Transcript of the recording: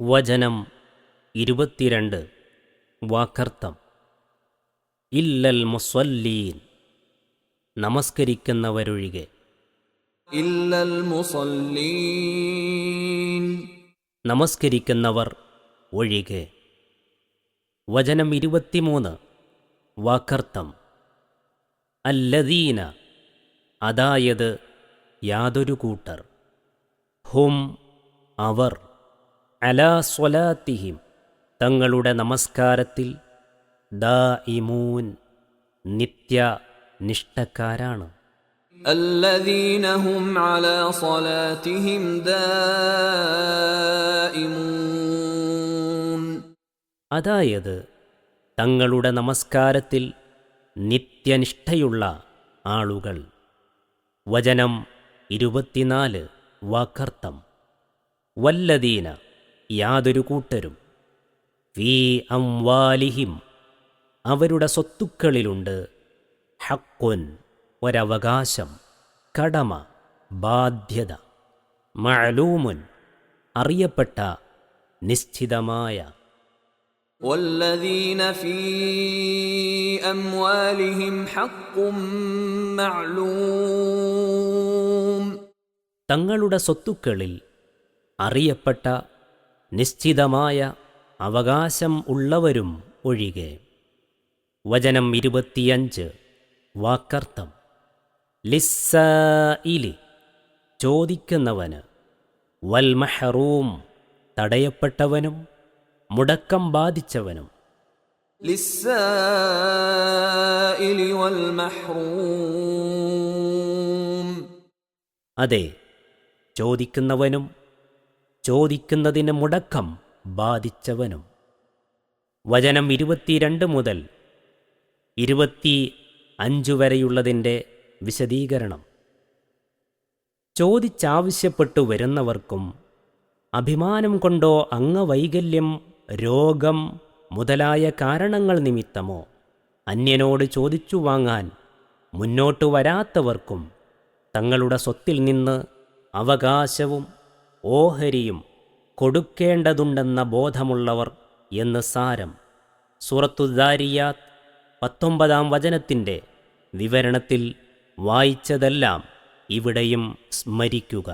വചനം 22. വാക്കർത്ഥം. ഇല്ലൽ മുസല്ലീൻ, നമസ്കരിക്കുന്നവരൊഴികെ. ഇല്ലൽ മുസല്ലീൻ, നമസ്കരിക്കുന്നവർ ഒഴികെ. വചനം 23. വാക്കർത്ഥം. അല്ലദീന, അതായത് യാതൊരു കൂട്ടർ. ഹും, അവർ. അലാ സ്വലാത്തിഹിം, തങ്ങളുടെ നമസ്കാരത്തിൽ. ദാഇമൂൻ, നിത്യനിഷ്ഠക്കാരാണ്. അല്ലദീന ഹും അലാ സ്വലാത്തിഹിം ദാഇമൂൻ, അതായത് തങ്ങളുടെ നമസ്കാരത്തിൽ നിത്യനിഷ്ഠയുള്ള ആളുകൾ. വചനം 24. വാക്കർത്ഥം. വല്ലദീന, യാതൊരു കൂട്ടരും. ഫീ അംവാലിഹിം, അവരുടെ സ്വത്തുക്കളിലുണ്ട്. ഹഖ്ഖുൻ, ഒരവകാശം, കടമ, ബാധ്യത. മഅലൂമുൻ, അറിയപ്പെട്ട, നിശ്ചിതമായ. വല്ലദീന ഫീ അംവാലിഹിം ഹഖ്ഖും മഅലൂം, തങ്ങളുടെ സ്വത്തുക്കളിൽ അറിയപ്പെട്ട നിശ്ചിതമായ അവകാശം ഉള്ളവരും ഒഴികെ. വചനം 25. വാക്കർത്ഥം. ലിസ്സായിലി, ചോദിക്കുന്നവന്. വൽ മഹ്റൂം, തടയപ്പെട്ടവനും മുടക്കം ബാധിച്ചവനും. ലിസ്സായിലി വൽ മഹ്റൂം, അതെ, ചോദിക്കുന്നവനും ചോദിക്കുന്നതിന് മുടക്കം ബാധിച്ചവനും. വചനം 22 മുതൽ 25 വരെയുള്ളതിൻ്റെ വിശദീകരണം. ചോദിച്ചാവശ്യപ്പെട്ടു വരുന്നവർക്കും അഭിമാനം കൊണ്ടോ അംഗവൈകല്യം, രോഗം മുതലായ കാരണങ്ങൾ നിമിത്തമോ അന്യനോട് ചോദിച്ചു വാങ്ങാൻ മുന്നോട്ടു വരാത്തവർക്കും തങ്ങളുടെ സ്വത്തിൽ നിന്ന് അവകാശവും ഓഹരിയും കൊടുക്കേണ്ടതുണ്ടെന്ന ബോധമുള്ളവർ എന്ന് സാരം. സൂറത്തു ദാരിയാത്ത് 19-ാം വചനത്തിൻ്റെ വിവരണത്തിൽ വായിച്ചതെല്ലാം ഇവിടെയും സ്മരിക്കുക.